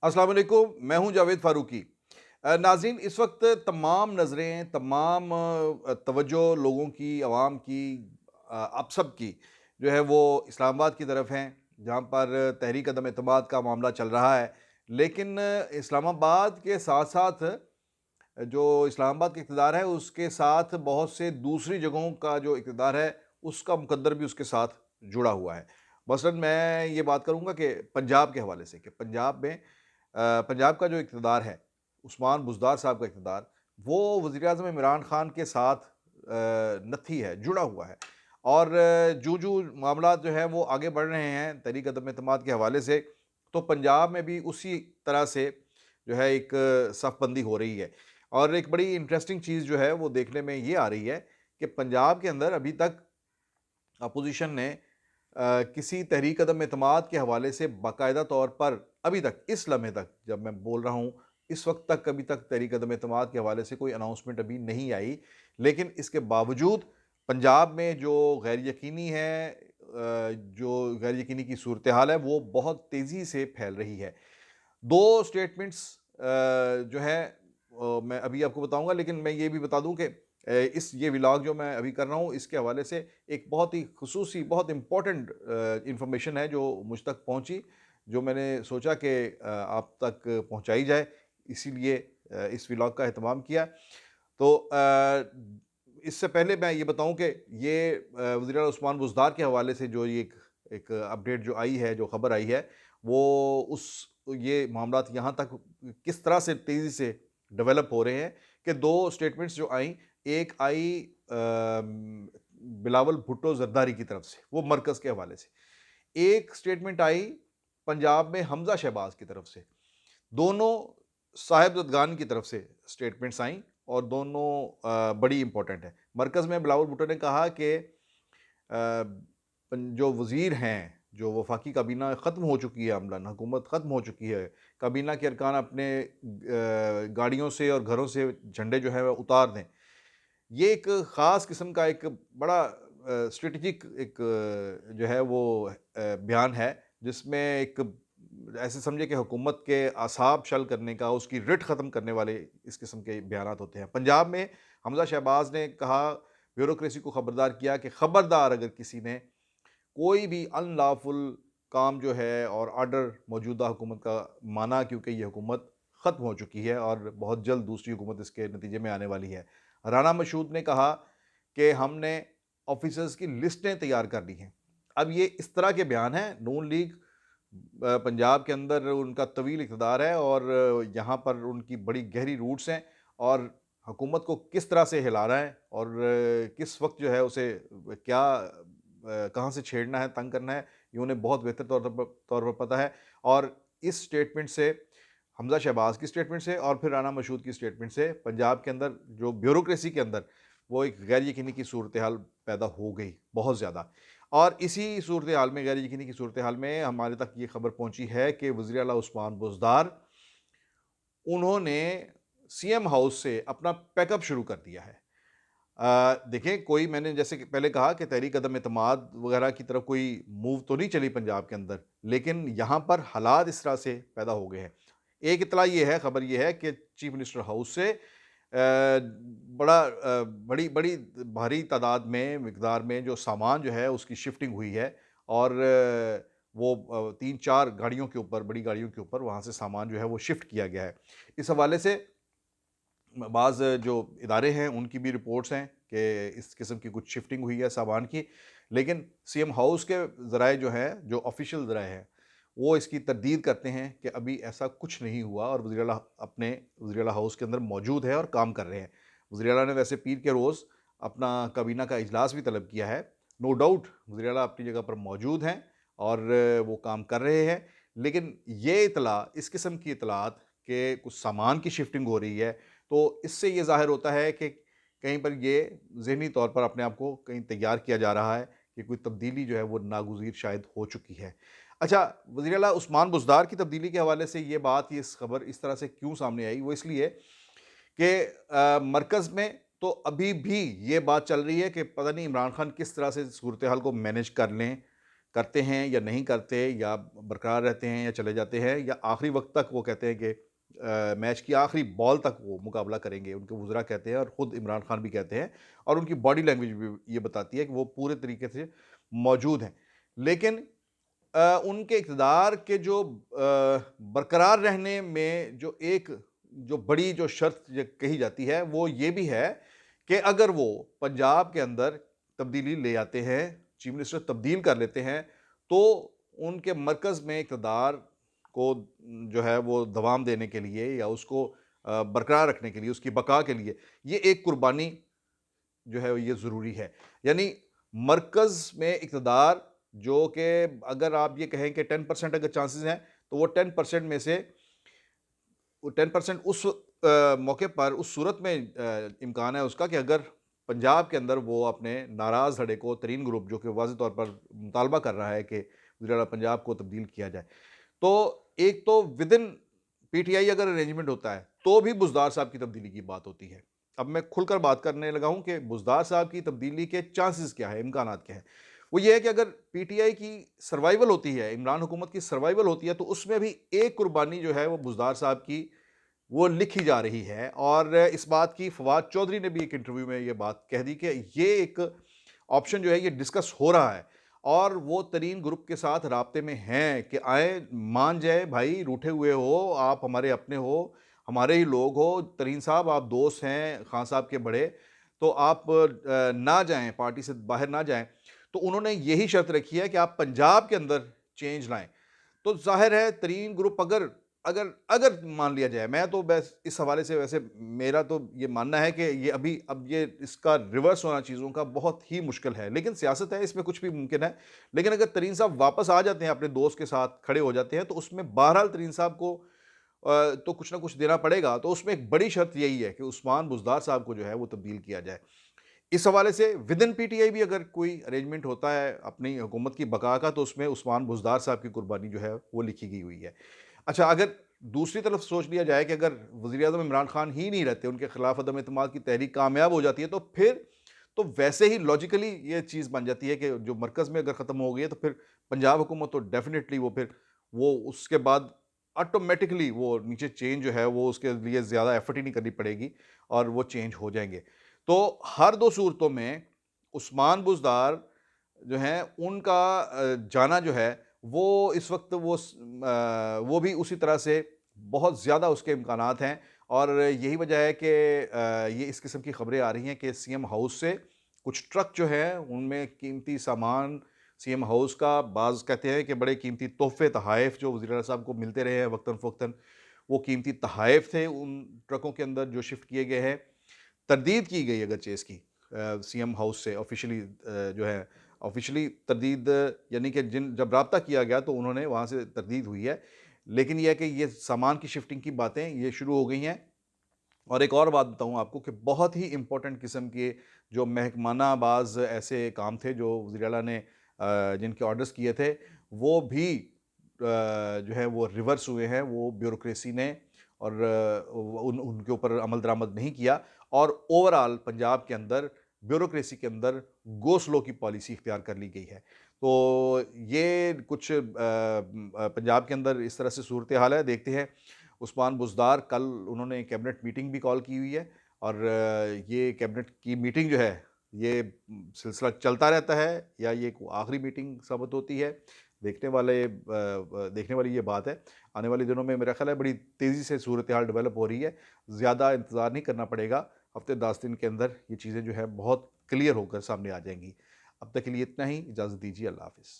अस्सलाम वालेकुम, मैं हूं जावेद फारूकी। नाज़रीन, इस वक्त तमाम नज़रें, तमाम तवज्जो लोगों की, आवाम की, आप सब की जो है वो इस्लामाबाद की तरफ हैं, जहां पर तहरीक अदम एतमाद का मामला चल रहा है। लेकिन इस्लामाबाद के साथ साथ जो इस्लामाबाद का इक़्तिदार है, उसके साथ बहुत से दूसरी जगहों का जो इक़्तिदार है, उसका मुकद्दर भी उसके साथ जुड़ा हुआ है। मसलन मैं ये बात करूँगा कि पंजाब के हवाले से, कि पंजाब में पंजाब का जो इक़्तिदार है, उस्मान बुज़दार साहब का इक़्तिदार, वो वज़ीर-ए-आज़म इमरान खान के साथ नत्थी है, जुड़ा हुआ है। और जूँ-जूँ मामलात जो हैं वो आगे बढ़ रहे हैं तहरीक अदम-ए-एतमाद के हवाले से, तो पंजाब में भी उसी तरह से जो है एक सफ़बंदी हो रही है। और एक बड़ी इंटरेस्टिंग चीज़ जो है वो देखने में ये आ रही है कि पंजाब के अंदर अभी तक अपोज़िशन ने किसी तहरीक अदम-ए-एतमाद के हवाले से बाकायदा तौर पर अभी तक, इस लम्हे तक जब मैं बोल रहा हूँ, इस वक़्त तक अभी तक तहरीक अदम-ए-एतमाद के हवाले से कोई अनाउंसमेंट अभी नहीं आई। लेकिन इसके बावजूद पंजाब में जो गैर यकीनी है, जो गैर यकीनी की सूरत-ए-हाल है, वो बहुत तेज़ी से फैल रही है। 2 स्टेटमेंट्स जो है मैं अभी आपको बताऊँगा, लेकिन मैं ये भी बता दूँ कि इस ये व्लॉग जो मैं अभी कर रहा हूँ, इसके हवाले से एक बहुत ही ख़ुसूसी, बहुत इम्पोर्टेंट इन्फॉर्मेशन है जो मुझ तक पहुँची, जो मैंने सोचा कि आप तक पहुँचाई जाए, इसीलिए इस व्लॉग का एहतमाम किया। तो इससे पहले मैं ये बताऊँ कि ये वज़ीर आला उस्मान बुज़दार के हवाले से जो ये एक एक अपडेट जो आई है, जो खबर आई है, वो उस ये मामलात यहाँ तक किस तरह से तेज़ी से डेवलप हो रहे हैं कि 2 स्टेटमेंट्स जो आईं, एक आई बिलावल भुट्टो ज़रदारी की तरफ से, वो मरकज़ के हवाले से। एक स्टेटमेंट आई पंजाब में हमज़ा शहबाज़ की तरफ से। दोनों साहिबजादगान की तरफ से स्टेटमेंट्स आईं और दोनों बड़ी इम्पोर्टेंट हैं। मरकज़ में बिलावल भुट्टो ने कहा कि जो वज़ीर हैं, जो वफ़ाकी काबीना ख़त्म हो चुकी है अमलन, हुकूमत ख़त्म हो चुकी है, काबीना के अरकान अपने गाड़ियों से और घरों से झंडे जो है वो उतार दें। ये एक ख़ास किस्म का एक बड़ा स्ट्रैटेजिक एक जो है वो बयान है, जिसमें एक ऐसे समझे कि हुकूमत के असाब शल करने का, उसकी रिट ख़त्म करने वाले इस किस्म के बयानात होते हैं। पंजाब में हमज़ा शहबाज़ ने कहा, ब्यूरोक्रेसी को ख़बरदार किया कि ख़बरदार अगर किसी ने कोई भी अनलॉफुल काम जो है और ऑर्डर मौजूदा हुकूमत का माना, क्योंकि ये हुकूमत ख़त्म हो चुकी है और बहुत जल्द दूसरी हुकूमत इसके नतीजे में आने वाली है। राना मशहूद ने कहा कि हमने ऑफिसर्स की लिस्टें तैयार कर ली हैं। अब ये इस तरह के बयान हैं। नून लीग पंजाब के अंदर उनका तवील इक़्तिदार है और यहाँ पर उनकी बड़ी गहरी रूट्स हैं और हुकूमत को किस तरह से हिला रहा है और किस वक़्त जो है उसे क्या कहाँ से छेड़ना है, तंग करना है, ये उन्हें बहुत बेहतर तौर पर पता है। और इस स्टेटमेंट से, हमज़ा शहबाज़ की स्टेटमेंट से और फिर राना मशहूद की स्टेटमेंट से पंजाब के अंदर जो ब्यूरोक्रेसी के अंदर वो एक गैर यकीनी की सूरत-ए-हाल पैदा हो गई, बहुत ज़्यादा। और इसी सूरत-ए-हाल में, गैर यकीनी की सूरत-ए-हाल में हमारे तक ये खबर पहुँची है कि वज़ीर आला उस्मान बुज़दार, उन्होंने सीएम हाउस से अपना पैकअप शुरू कर दिया है। देखिए, कोई मैंने जैसे कि पहले कहा कि तहरीक अदम-ए-एतमाद वगैरह की तरफ कोई मूव तो नहीं चली पंजाब के अंदर, लेकिन यहाँ पर हालात इस तरह से पैदा हो गए हैं। एक इत्तला ये है, खबर ये है कि चीफ मिनिस्टर हाउस से बड़ी बड़ी भारी तादाद में, मिकदार में जो सामान जो है उसकी शिफ्टिंग हुई है और वो 3-4 गाड़ियों के ऊपर, बड़ी गाड़ियों के ऊपर वहाँ से सामान जो है वो शिफ्ट किया गया है। इस हवाले से बाज़ जो इदारे हैं उनकी भी रिपोर्ट्स हैं कि इस किस्म की कुछ शिफ्टिंग हुई है सामान की, लेकिन सीएम हाउस के ज़राए जो हैं, जो ऑफ़िशियल ज़राए हैं, वो इसकी तरदीद करते हैं कि अभी ऐसा कुछ नहीं हुआ और वज़ीर आला अपने वज़ीर आला हाउस के अंदर मौजूद है और काम कर रहे हैं। वज़ीर आला ने वैसे पीर के रोज़ अपना काबीना का इजलास भी तलब किया है। नो डाउट वज़ीर आला अपनी जगह पर मौजूद हैं और वो काम कर रहे हैं, लेकिन ये इत्तला, इस किस्म की इत्तलात कि कुछ सामान की शिफ्टिंग हो रही है, तो इससे ये ज़ाहिर होता है कि कहीं पर ये ज़हनी तौर पर अपने आप को कहीं तैयार किया जा रहा है कि कोई तब्दीली जो है वो नागुज़ीर शायद हो चुकी है। अच्छा, वज़ीर आला उस्मान बुज़दार की तब्दीली के हवाले से ये बात, ये खबर इस तरह से क्यों सामने आई? वो इसलिए कि मरकज़ में तो अभी भी ये बात चल रही है कि पता नहीं इमरान खान किस तरह से सूरत-ए-हाल को मैनेज कर लें, करते हैं या नहीं करते, या बरकरार रहते हैं या चले जाते हैं, या आखिरी वक्त तक वो कहते हैं कि मैच की आखिरी बॉल तक वो मुकाबला करेंगे, उनके वुज़रा कहते हैं और ख़ुद इमरान खान भी कहते हैं, और उनकी बॉडी लैंग्वेज भी ये बताती है कि वो पूरे तरीके से मौजूद हैं। लेकिन उनके इक़्तिदार के जो बरकरार रहने में जो बड़ी जो शर्त कही जाती है, वो ये भी है कि अगर वो पंजाब के अंदर तब्दीली ले आते हैं, चीफ मिनिस्टर तब्दील कर लेते हैं, तो उनके मरकज़ में इक़्तिदार को जो है वो दवाम देने के लिए या उसको बरकरार रखने के लिए, उसकी बका के लिए, ये एक कुर्बानी जो है ये ज़रूरी है। यानी मरकज़ में इक़्तिदार, जो कि अगर आप ये कहें कि 10% अगर चांसेस हैं, तो वो 10% में से वो 10% उस मौके पर, उस सूरत में इम्कान है उसका कि अगर पंजाब के अंदर वो अपने नाराज़ धड़े को, तरीन ग्रुप जो कि वाज़ेह तौर पर मुतालबा कर रहा है कि वज़ीर-ए-आला पंजाब को तब्दील किया जाए। तो एक तो विदिन पीटीआई अगर अरेंजमेंट होता है, तो भी बुज़दार साहब की तब्दीली की बात होती है। अब मैं खुलकर बात करने लगा हूँ कि बुज़दार साहब की तब्दीली के चांसेस क्या है, इम्कानात क्या हैं। वो ये है कि अगर पीटीआई की सर्वाइवल होती है, इमरान हुकूमत की सर्वाइवल होती है, तो उसमें भी एक कुर्बानी जो है वो बुज़दार साहब की वो लिखी जा रही है। और इस बात की फवाद चौधरी ने भी एक इंटरव्यू में ये बात कह दी कि ये एक ऑप्शन जो है ये डिस्कस हो रहा है, और वो तरीन ग्रुप के साथ राब्ते में हैं कि आएँ, मान जाए भाई, रूठे हुए हो, आप हमारे अपने हो, हमारे ही लोग हो, तरीन साहब आप दोस्त हैं खान साहब के बड़े, तो आप ना जाएँ, पार्टी से बाहर ना जाएँ। तो उन्होंने यही शर्त रखी है कि आप पंजाब के अंदर चेंज लाएँ। तो ज़ाहिर है तरीन ग्रुप अगर अगर अगर मान लिया जाए, मैं तो बस इस हवाले से, वैसे मेरा तो ये मानना है कि ये अभी अब ये इसका रिवर्स होना चीज़ों का बहुत ही मुश्किल है, लेकिन सियासत है, इसमें कुछ भी मुमकिन है। लेकिन अगर तरीन साहब वापस आ जाते हैं, अपने दोस्त के साथ खड़े हो जाते हैं, तो उसमें बहरहाल तरीन साहब को तो कुछ ना कुछ देना पड़ेगा। तो उसमें एक बड़ी शर्त यही है कि उस्मान बुज़दार साहब को जो है वो तब्दील किया जाए। इस हवाले से विदिन पीटीआई भी अगर कोई अरेंजमेंट होता है अपनी हुकूमत की बका का, तो उसमें उस्मान बुज़दार साहब की कुर्बानी जो है वो लिखी गई हुई है। अच्छा, अगर दूसरी तरफ सोच लिया जाए कि अगर वज़ीर-ए-आज़म इमरान खान ही नहीं रहते, उनके खिलाफ अदम एतमाद की तहरीक कामयाब हो जाती है, तो फिर तो वैसे ही लॉजिकली ये चीज़ बन जाती है कि जो मरकज़ में अगर ख़त्म हो गई है, तो फिर पंजाब हुकूमत तो डेफ़िनेटली वो उसके बाद ऑटोमेटिकली वो नीचे चेंज जो है वो उसके लिए ज़्यादा एफ़र्ट ही नहीं करनी पड़ेगी, और वो चेंज हो जाएँगे। तो हर 2 सूरतों में उस्मान बुज़दार जो हैं उनका जाना जो है वो इस वक़्त वो भी उसी तरह से बहुत ज़्यादा उसके इम्कानात हैं, और यही वजह है कि ये इस किस्म की खबरें आ रही हैं कि सीएम हाउस से कुछ ट्रक जो हैं उनमें कीमती सामान, सीएम हाउस का, बाज़ कहते हैं कि बड़े कीमती तोहफ़े, तोहफ़े जो वज़ीर-ए-आला साहब को मिलते रहे हैं वक़्तन-फ़वक़्तन, वो कीमती तोहफ़े थे उन ट्रकों के अंदर जो शिफ्ट किए गए हैं। तरदीद की गई अगरचे इसकी सीएम हाउस से ऑफ़िशियली, जो है ऑफ़िशियली तरदीद, यानी कि जिन जब राब्ता किया गया तो उन्होंने वहाँ से तरदीद हुई है। लेकिन ये है कि ये सामान की शिफ्टिंग की बातें ये शुरू हो गई हैं। और एक और बात बताऊँ आपको कि बहुत ही इम्पोर्टेंट किस्म के जो महकमाना बाज़ ऐसे काम थे जो वज़ीर-ए-आला ने जिनके ऑर्डर्स किए थे, वो भी जो है वो रिवर्स हुए हैं। वो ब्यूरोक्रेसी ने और उनके ऊपर अमल दरामद नहीं किया, और ओवरऑल पंजाब के अंदर ब्यूरोक्रेसी के अंदर गो स्लो की पॉलिसी इख्तियार कर ली गई है। तो ये कुछ पंजाब के अंदर इस तरह से सूरत हाल है। देखते हैं, उस्मान बुज़दार, कल उन्होंने कैबिनेट मीटिंग भी कॉल की हुई है, और ये कैबिनेट की मीटिंग जो है, ये सिलसिला चलता रहता है या ये आखिरी मीटिंग साबित होती है, देखने वाली ये बात है। आने वाले दिनों में मेरा ख़्याल है बड़ी तेज़ी से सूरत हाल डेवलप हो रही है। ज़्यादा इंतज़ार नहीं करना पड़ेगा, हफ़्ते 10 दिन के अंदर ये चीज़ें जो है बहुत क्लियर होकर सामने आ जाएँगी। अब तक के लिए इतना ही, इजाज़त दीजिए, अल्लाह हाफ़िज़।